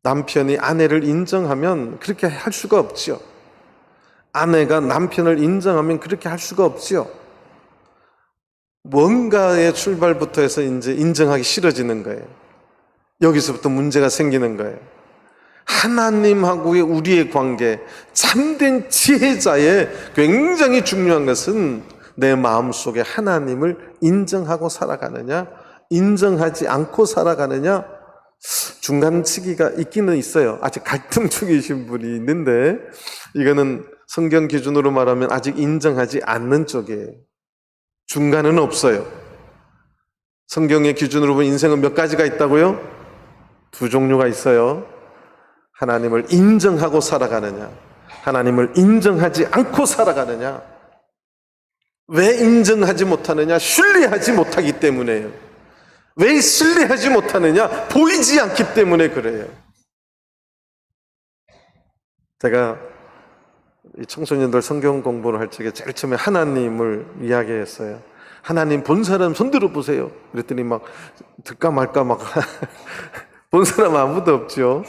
남편이 아내를 인정하면 그렇게 할 수가 없죠. 아내가 남편을 인정하면 그렇게 할 수가 없죠. 뭔가의 출발부터 해서 이제 인정하기 싫어지는 거예요. 여기서부터 문제가 생기는 거예요. 하나님하고의 우리의 관계, 참된 지혜자의 굉장히 중요한 것은 내 마음속에 하나님을 인정하고 살아가느냐, 인정하지 않고 살아가느냐, 중간치기가 있기는 있어요. 아직 갈등 중이신 분이 있는데 이거는 성경 기준으로 말하면 아직 인정하지 않는 쪽이에요. 중간은 없어요. 성경의 기준으로 보면 인생은 몇 가지가 있다고요? 두 종류가 있어요. 하나님을 인정하고 살아가느냐, 하나님을 인정하지 않고 살아가느냐. 왜 인정하지 못하느냐? 신뢰하지 못하기 때문에요. 왜 신뢰하지 못하느냐? 보이지 않기 때문에 그래요. 제가 이 청소년들 성경 공부를 할 적에 제일 처음에 하나님을 이야기했어요. 하나님 본 사람 손들어 보세요. 그랬더니 막 들까 말까 막 본 사람 아무도 없죠.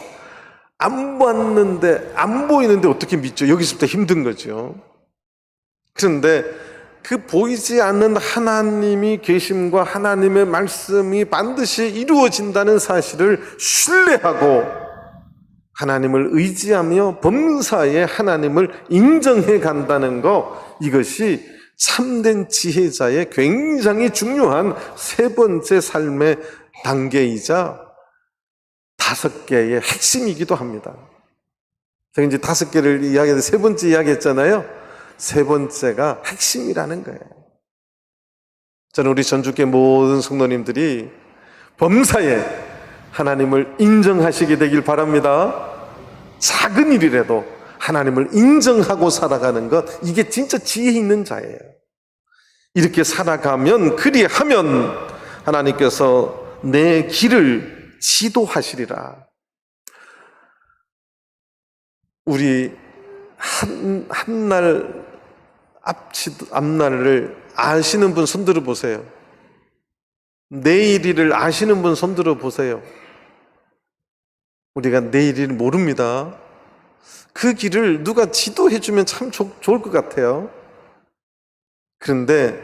안 봤는데, 안 보이는데 어떻게 믿죠? 여기서부터 힘든 거죠. 그런데 그 보이지 않는 하나님이 계심과 하나님의 말씀이 반드시 이루어진다는 사실을 신뢰하고 하나님을 의지하며 범사에 하나님을 인정해 간다는 것, 이것이 참된 지혜자의 굉장히 중요한 세 번째 삶의 단계이자 5개의 핵심이기도 합니다. 제가 이제 5개를 이야기해서 세 번째 이야기했잖아요. 세 번째가 핵심이라는 거예요. 저는 우리 전주교회 모든 성도님들이 범사에 하나님을 인정하시게 되길 바랍니다. 작은 일이라도 하나님을 인정하고 살아가는 것, 이게 진짜 지혜 있는 자예요. 이렇게 살아가면, 그리하면 하나님께서 내 길을 지도하시리라. 우리 한날 앞날을 아시는 분 손들어 보세요. 내일을 아시는 분 손들어 보세요. 우리가 내일을 모릅니다. 그 길을 누가 지도해주면 참 좋을 것 같아요. 그런데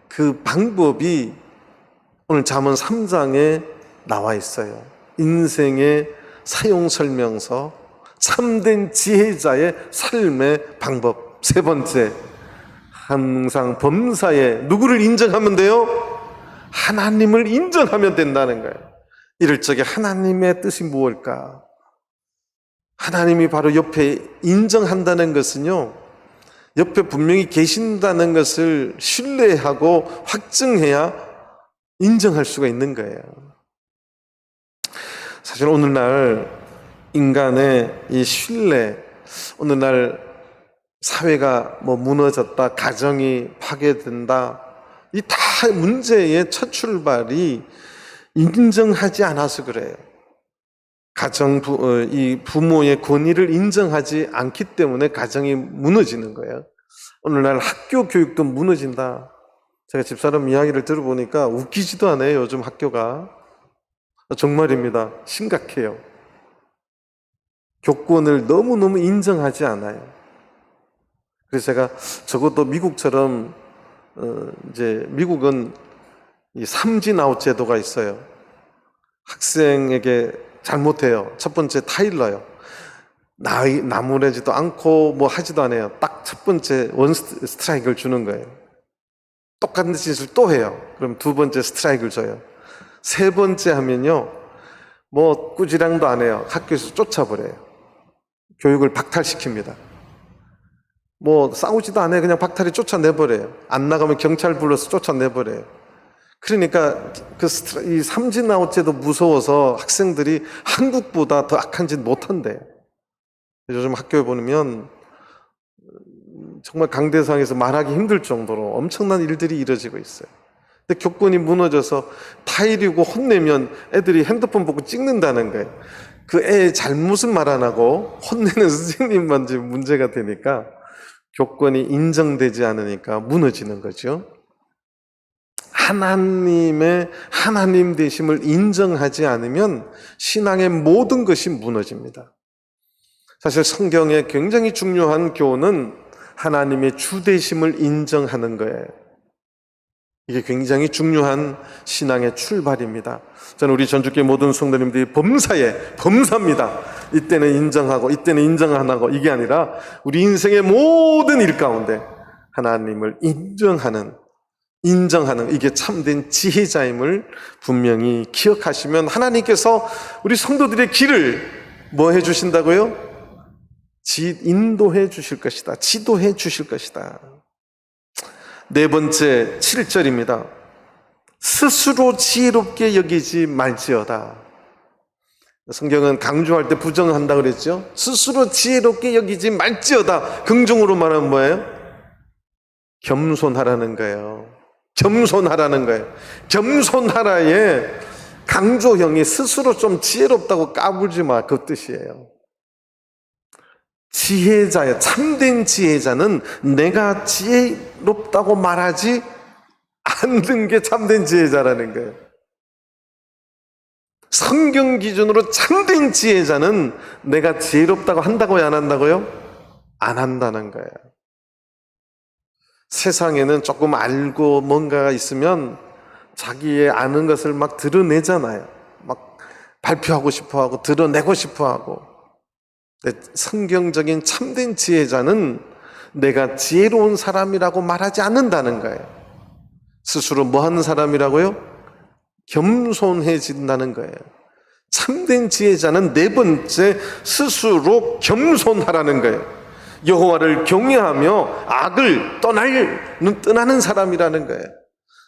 그 방법이 오늘 잠언 3장에 나와 있어요. 인생의 사용설명서, 참된 지혜자의 삶의 방법. 세 번째, 항상 범사에 누구를 인정하면 돼요? 하나님을 인정하면 된다는 거예요. 이럴 적에 하나님의 뜻이 무엇일까? 하나님이 바로 옆에 인정한다는 것은요, 옆에 분명히 계신다는 것을 신뢰하고 확증해야 인정할 수가 있는 거예요. 사실 오늘날 인간의 이 신뢰, 오늘날 사회가 무너졌다, 가정이 파괴된다, 이 다 문제의 첫 출발이 인정하지 않아서 그래요. 이 부모의 권위를 인정하지 않기 때문에 가정이 무너지는 거예요. 오늘날 학교 교육도 무너진다. 제가 집사람 이야기를 들어보니까 웃기지도 않아요, 요즘 학교가. 정말입니다. 심각해요. 교권을 너무너무 인정하지 않아요. 그래서 제가 적어도 미국처럼 이제 미국은 이 삼진아웃 제도가 있어요. 학생에게 잘못해요. 첫 번째 타일러요. 나무래지도 않고 뭐 하지도 않아요. 딱 첫 번째 원 스트라이크를 주는 거예요. 똑같은 짓을 또 해요. 그럼 두 번째 스트라이크를 줘요. 세 번째 하면요, 뭐 꾸지랑도 안 해요. 학교에서 쫓아버려요. 교육을 박탈시킵니다. 뭐 싸우지도 않아요. 그냥 박탈이 쫓아내버려요. 안 나가면 경찰 불러서 쫓아내버려요. 그러니까 이 삼진아웃제도 무서워서 학생들이 한국보다 더 악한 짓 못한대요. 요즘 학교에 보면 정말 강대상에서 말하기 힘들 정도로 엄청난 일들이 이루어지고 있어요. 근데 교권이 무너져서 타일이고 혼내면 애들이 핸드폰 보고 찍는다는 거예요. 그 애의 잘못은 말 안 하고 혼내는 선생님만 지금 문제가 되니까 교권이 인정되지 않으니까 무너지는 거죠. 하나님의 하나님 되심을 인정하지 않으면 신앙의 모든 것이 무너집니다. 사실 성경의 굉장히 중요한 교훈은 하나님의 주 되심을 인정하는 거예요. 이게 굉장히 중요한 신앙의 출발입니다. 저는 우리 전주교회 모든 성도님들이 범사입니다. 이때는 인정하고 이때는 인정 안 하고 이게 아니라 우리 인생의 모든 일 가운데 하나님을 인정하는 이게 참된 지혜자임을 분명히 기억하시면 하나님께서 우리 성도들의 길을 뭐 해주신다고요? 인도해 주실 것이다. 지도해 주실 것이다. 네 번째 7절입니다. 스스로 지혜롭게 여기지 말지어다. 성경은 강조할 때 부정한다 그랬죠. 스스로 지혜롭게 여기지 말지어다. 긍정으로 말하면 뭐예요? 겸손하라는 거예요. 겸손하라는 거예요. 겸손하라의 강조형이 스스로 좀 지혜롭다고 까불지 마, 그 뜻이에요. 지혜자야, 참된 지혜자는 내가 지혜롭다고 말하지 않는 게 참된 지혜자라는 거예요. 성경 기준으로 참된 지혜자는 내가 지혜롭다고 한다고요, 안 한다고요? 안 한다는 거예요. 세상에는 조금 알고 뭔가가 있으면 자기의 아는 것을 막 드러내잖아요. 막 발표하고 싶어 하고 드러내고 싶어 하고. 성경적인 참된 지혜자는 내가 지혜로운 사람이라고 말하지 않는다는 거예요. 스스로 뭐 하는 사람이라고요? 겸손해진다는 거예요. 참된 지혜자는 네 번째 스스로 겸손하라는 거예요. 여호와를 경외하며 악을 떠나는 사람이라는 거예요.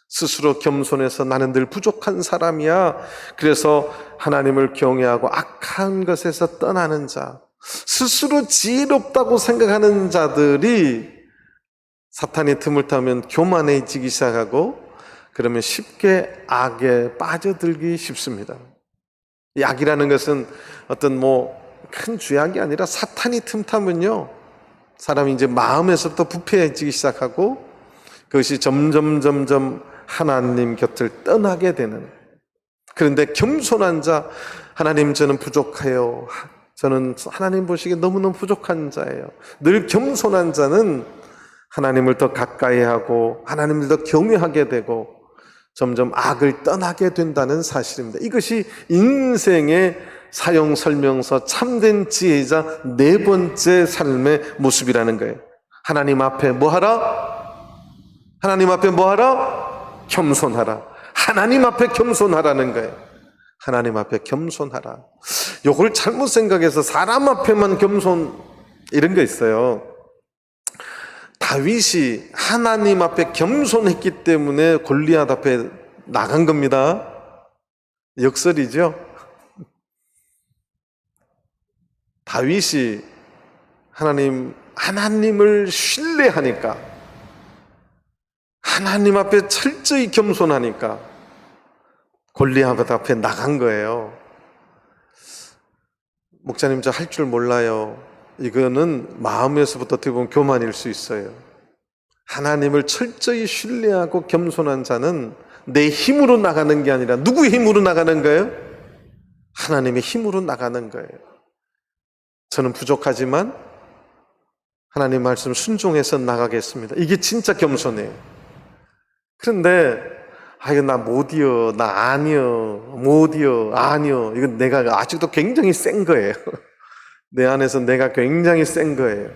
스스로 겸손해서 나는 늘 부족한 사람이야. 그래서 하나님을 경외하고 악한 것에서 떠나는 자, 스스로 지혜롭다고 생각하는 자들이 사탄이 틈을 타면 교만해지기 시작하고 그러면 쉽게 악에 빠져들기 쉽습니다. 이 악이라는 것은 어떤 큰 죄악이 아니라 사탄이 틈타면요, 사람이 이제 마음에서부터 부패해지기 시작하고 그것이 점점 하나님 곁을 떠나게 되는. 그런데 겸손한 자, 하나님 저는 부족해요. 저는 하나님 보시기에 너무너무 부족한 자예요. 늘 겸손한 자는 하나님을 더 가까이 하고 하나님을 더 경외하게 되고 점점 악을 떠나게 된다는 사실입니다. 이것이 인생의 사용 설명서 참된 지혜자 네 번째 삶의 모습이라는 거예요. 하나님 앞에 뭐 하라? 하나님 앞에 뭐 하라? 겸손하라. 하나님 앞에 겸손하라는 거예요. 하나님 앞에 겸손하라. 요걸 잘못 생각해서 사람 앞에만 겸손 이런 거 있어요. 다윗이 하나님 앞에 겸손했기 때문에 골리앗 앞에 나간 겁니다. 역설이죠. 다윗이 하나님을 신뢰하니까, 하나님 앞에 철저히 겸손하니까 골리앗 앞에 나간 거예요. 목사님, 저 할 줄 몰라요. 이거는 마음에서부터 어떻게 보면 교만일 수 있어요. 하나님을 철저히 신뢰하고 겸손한 자는 내 힘으로 나가는 게 아니라 누구의 힘으로 나가는 거예요? 하나님의 힘으로 나가는 거예요. 저는 부족하지만 하나님 말씀 순종해서 나가겠습니다. 이게 진짜 겸손해요. 그런데 이거 나 못이요, 나 아니요, 못이요, 아니요, 이건 내가 아직도 굉장히 센 거예요. 내 안에서 내가 굉장히 센 거예요.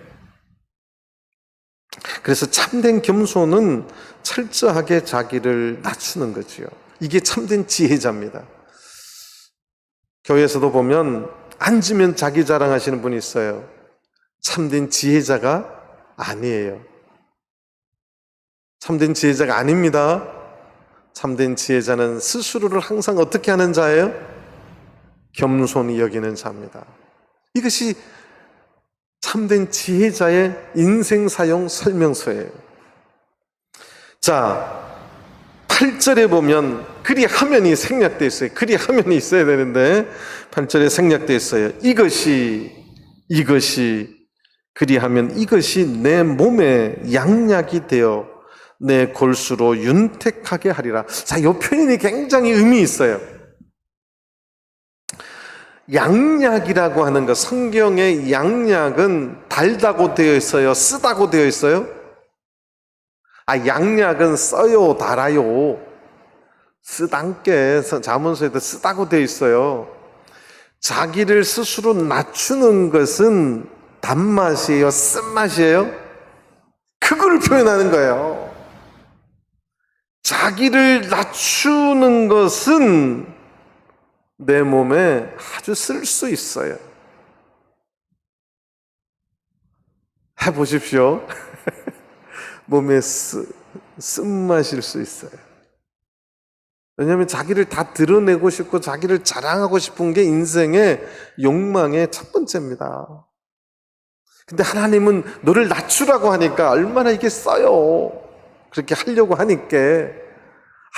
그래서 참된 겸손은 철저하게 자기를 낮추는 거지요. 이게 참된 지혜자입니다. 교회에서도 보면 앉으면 자기 자랑하시는 분이 있어요. 참된 지혜자가 아니에요. 참된 지혜자가 아닙니다. 참된 지혜자는 스스로를 항상 어떻게 하는 자예요? 겸손히 여기는 자입니다. 이것이 참된 지혜자의 인생 사용 설명서예요. 자, 8절에 보면 그리하면이 생략되어 있어요. 그리하면이 있어야 되는데 8절에 생략되어 있어요. 이것이 그리하면 이것이 내 몸에 양약이 되어 내 골수로 윤택하게 하리라. 자, 이 표현이 굉장히 의미 있어요. 양약이라고 하는 것, 성경의 양약은 달다고 되어 있어요? 쓰다고 되어 있어요? 양약은 써요, 달아요. 쓰단께 자문서에도 쓰다고 되어 있어요. 자기를 스스로 낮추는 것은 단맛이에요, 쓴맛이에요? 그걸 표현하는 거예요. 자기를 낮추는 것은 내 몸에 아주 쓸 수 있어요. 해보십시오. 몸에 쓴맛일 수 있어요. 왜냐하면 자기를 다 드러내고 싶고 자기를 자랑하고 싶은 게 인생의 욕망의 첫 번째입니다. 근데 하나님은 너를 낮추라고 하니까 얼마나 이게 써요. 그렇게 하려고 하니까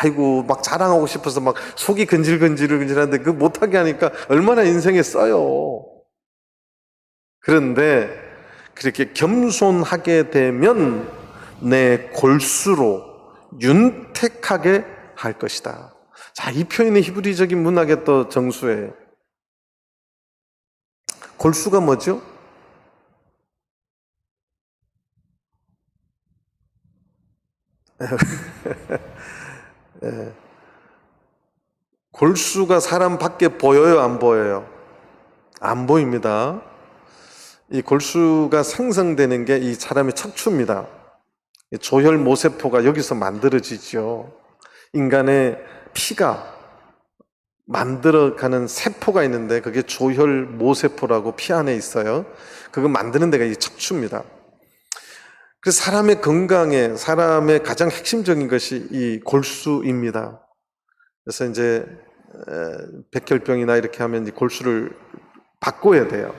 아이고 막 자랑하고 싶어서 막 속이 근질근질한데 그거 못하게 하니까 얼마나 인생에 써요. 그런데 그렇게 겸손하게 되면 내 골수로 윤택하게 할 것이다. 자, 이 표현이 히브리적인 문학의 또 정수예요. 골수가 뭐죠? 골수가 사람 밖에 보여요, 안 보여요? 안 보입니다. 이 골수가 생성되는 게 이 사람의 척추입니다. 조혈 모세포가 여기서 만들어지죠. 인간의 피가 만들어가는 세포가 있는데 그게 조혈 모세포라고 피 안에 있어요. 그거 만드는 데가 이 척추입니다. 그래서 사람의 건강에 사람의 가장 핵심적인 것이 이 골수입니다. 그래서 이제 백혈병이나 이렇게 하면 이 골수를 바꿔야 돼요.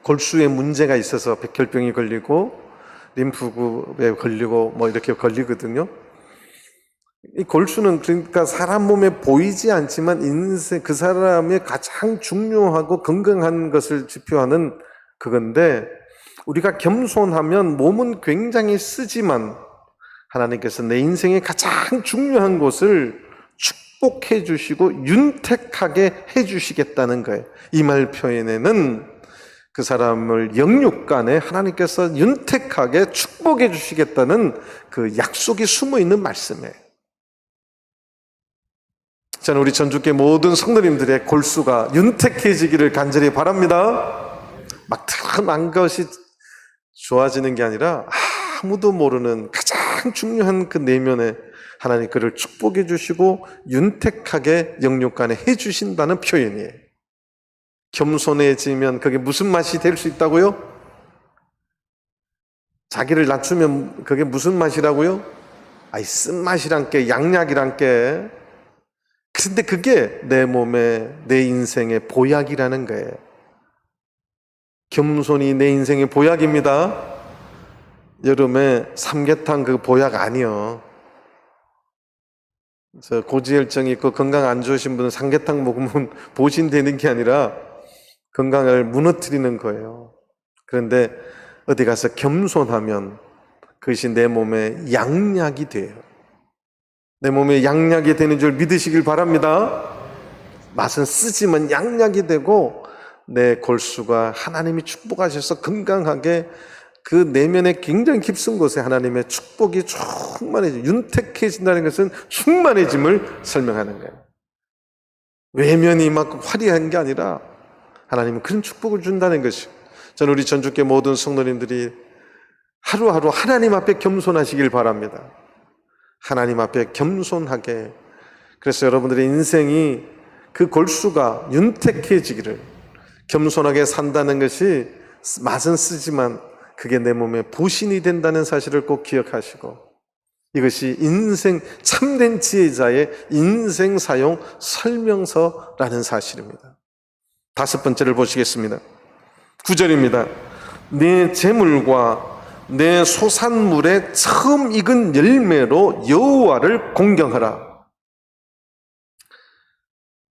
골수에 문제가 있어서 백혈병이 걸리고 림프구에 걸리고 뭐 이렇게 걸리거든요. 이 골수는 그러니까 사람 몸에 보이지 않지만 인생 그 사람의 가장 중요하고 건강한 것을 지표하는 그건데 우리가 겸손하면 몸은 굉장히 쓰지만 하나님께서 내 인생의 가장 중요한 것을 축복해 주시고 윤택하게 해 주시겠다는 거예요. 이 말 표현에는 그 사람을 영육간에 하나님께서 윤택하게 축복해 주시겠다는 그 약속이 숨어 있는 말씀이에요. 저는 우리 전주교회 모든 성도님들의 골수가 윤택해지기를 간절히 바랍니다. 막 드러난 것이 좋아지는 게 아니라 아무도 모르는 가장 중요한 그 내면에 하나님 그를 축복해 주시고 윤택하게 영육간에 해 주신다는 표현이에요. 겸손해지면 그게 무슨 맛이 될 수 있다고요? 자기를 낮추면 그게 무슨 맛이라고요? 쓴맛이란 게 양약이란 게. 근데 그게 내 몸에 내 인생의 보약이라는 거예요. 겸손이 내 인생의 보약입니다. 여름에 삼계탕 그 보약 아니요. 저 고지혈증 있고 건강 안 좋으신 분은 삼계탕 먹으면 보신되는 게 아니라 건강을 무너뜨리는 거예요. 그런데 어디 가서 겸손하면 그것이 내 몸에 양약이 돼요. 내 몸에 양약이 되는 줄 믿으시길 바랍니다. 맛은 쓰지만 양약이 되고 내 골수가 하나님이 축복하셔서 건강하게 그 내면의 굉장히 깊은 곳에 하나님의 축복이 충만해져 윤택해진다는 것은 충만해짐을 설명하는 거예요. 외면이 막 화려한 게 아니라 하나님은 그런 축복을 준다는 것이죠. 저는 우리 전주교회 모든 성도님들이 하루하루 하나님 앞에 겸손하시길 바랍니다. 하나님 앞에 겸손하게. 그래서 여러분들의 인생이 그 골수가 윤택해지기를, 겸손하게 산다는 것이 맛은 쓰지만 그게 내 몸에 보신이 된다는 사실을 꼭 기억하시고, 이것이 인생 참된 지혜자의 인생 사용 설명서라는 사실입니다. 다섯 번째를 보시겠습니다. 9절입니다. 내 재물과 내 소산물의 처음 익은 열매로 여호와를 공경하라.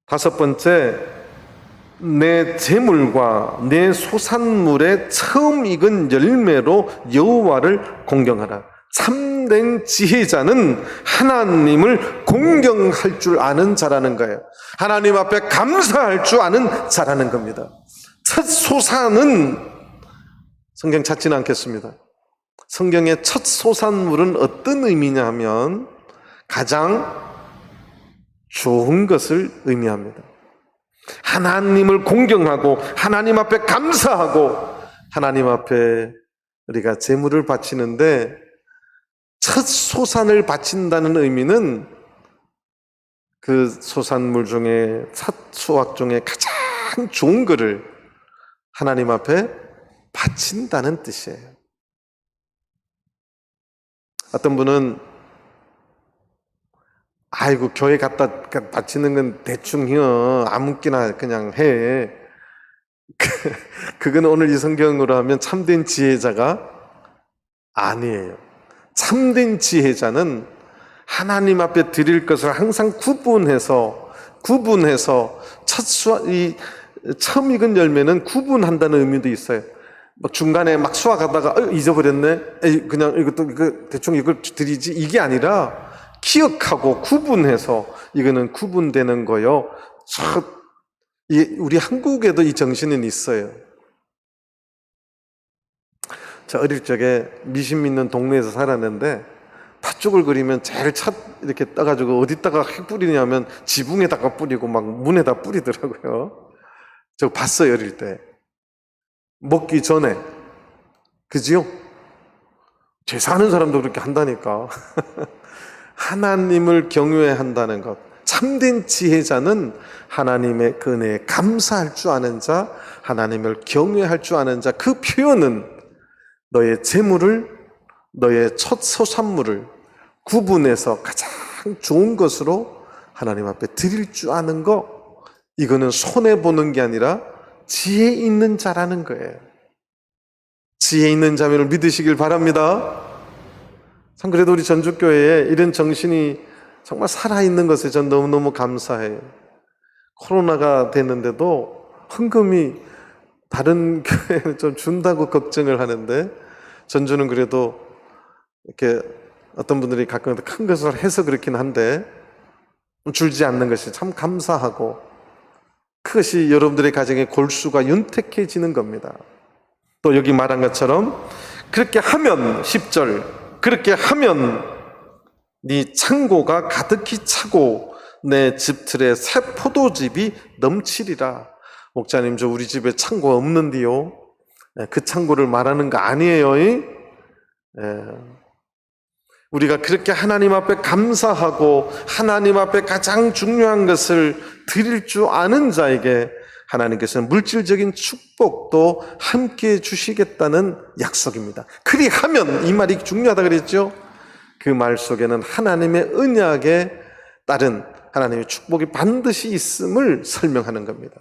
다섯 번째, 내 재물과 내 소산물의 처음 익은 열매로 여호와를 공경하라. 참된 지혜자는 하나님을 공경할 줄 아는 자라는 거예요. 하나님 앞에 감사할 줄 아는 자라는 겁니다. 첫 소산은 성경 찾지는 않겠습니다. 성경의 첫 소산물은 어떤 의미냐 하면 가장 좋은 것을 의미합니다. 하나님을 공경하고 하나님 앞에 감사하고 하나님 앞에 우리가 제물을 바치는데 첫 소산을 바친다는 의미는 그 소산물 중에 첫 수확 중에 가장 좋은 것을 하나님 앞에 바친다는 뜻이에요. 어떤 분은 아이고 교회 갖다 바치는 건 대충이요 아무렇게나 그냥 해. 그건 오늘 이 성경으로 하면 참된 지혜자가 아니에요. 참된 지혜자는 하나님 앞에 드릴 것을 항상 구분해서 처음 익은 열매는 구분한다는 의미도 있어요. 막 중간에 막 수확하다가 잊어버렸네. 그냥 이것도 대충 이걸 드리지 이게 아니라 기억하고 구분해서 이거는 구분되는 거요. 우리 한국에도 이 정신은 있어요. 저 어릴 적에 미신 믿는 동네에서 살았는데 팥죽을 그리면 제일 첫 이렇게 따가지고 어디다가 흙 뿌리냐면 지붕에다가 뿌리고 막 문에다 뿌리더라고요. 저 봤어요 어릴 때. 먹기 전에. 그지요? 제사하는 사람도 그렇게 한다니까. 하나님을 경외해야 한다는 것. 참된 지혜자는 하나님의 은혜에 감사할 줄 아는 자, 하나님을 경외할 줄 아는 자. 그 표현은 너의 재물을, 너의 첫 소산물을 구분해서 가장 좋은 것으로 하나님 앞에 드릴 줄 아는 것. 이거는 손해보는 게 아니라 지혜 있는 자라는 거예요. 지혜 있는 자매를 믿으시길 바랍니다. 참 그래도 우리 전주교회에 이런 정신이 정말 살아있는 것에 전 너무너무 감사해요. 코로나가 됐는데도 헌금이 다른 교회는 좀 준다고 걱정을 하는데 전주는 그래도 이렇게 어떤 분들이 가끔 큰 것을 해서 그렇긴 한데 줄지 않는 것이 참 감사하고 그것이 여러분들의 가정의 골수가 윤택해지는 겁니다. 또 여기 말한 것처럼 그렇게 하면 10절 그렇게 하면 네 창고가 가득히 차고 내 집틀에 새 포도즙이 넘치리라. 목자님 저 우리 집에 창고가 없는데요. 그 창고를 말하는 거 아니에요. 우리가 그렇게 하나님 앞에 감사하고 하나님 앞에 가장 중요한 것을 드릴 줄 아는 자에게 하나님께서는 물질적인 축복도 함께 주시겠다는 약속입니다. 그리하면 이 말이 중요하다 그랬죠. 그 말 속에는 하나님의 언약에 따른 하나님의 축복이 반드시 있음을 설명하는 겁니다.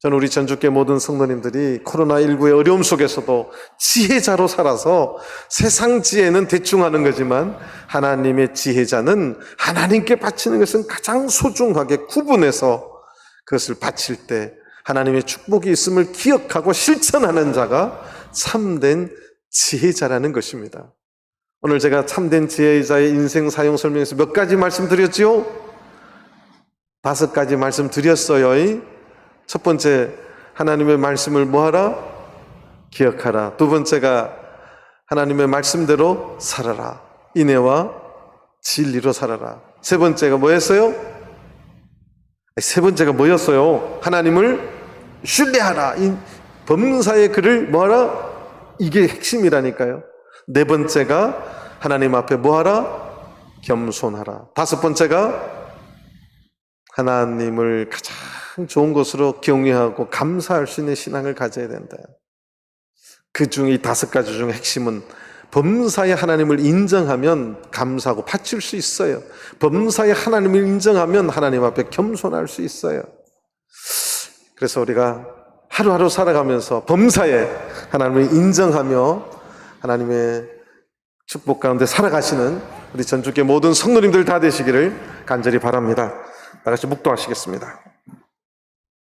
저는 우리 전주교회 모든 성도님들이 코로나19의 어려움 속에서도 지혜자로 살아서 세상 지혜는 대충 하는 거지만 하나님의 지혜자는 하나님께 바치는 것은 가장 소중하게 구분해서 그것을 바칠 때 하나님의 축복이 있음을 기억하고 실천하는 자가 참된 지혜자라는 것입니다. 오늘 제가 참된 지혜자의 인생 사용 설명에서 몇 가지 말씀드렸지요? 5가지 말씀드렸어요. 첫 번째, 하나님의 말씀을 뭐하라? 기억하라. 두 번째가 하나님의 말씀대로 살아라. 인애와 진리로 살아라. 세 번째가 뭐였어요? 세 번째가 뭐였어요? 하나님을 신뢰하라. 이 범사의 글을 뭐하라? 이게 핵심이라니까요. 네 번째가 하나님 앞에 뭐하라? 겸손하라. 다섯 번째가 하나님을 가장 좋은 것으로 경외하고 감사할 수 있는 신앙을 가져야 된다. 그 중에 이 5가지 중에 핵심은 범사의 하나님을 인정하면 감사하고 바칠 수 있어요. 범사의 하나님을 인정하면 하나님 앞에 겸손할 수 있어요. 그래서 우리가 하루하루 살아가면서 범사의 하나님을 인정하며 하나님의 축복 가운데 살아가시는 우리 전주교회 모든 성도님들 다 되시기를 간절히 바랍니다. 다 같이 묵도하시겠습니다.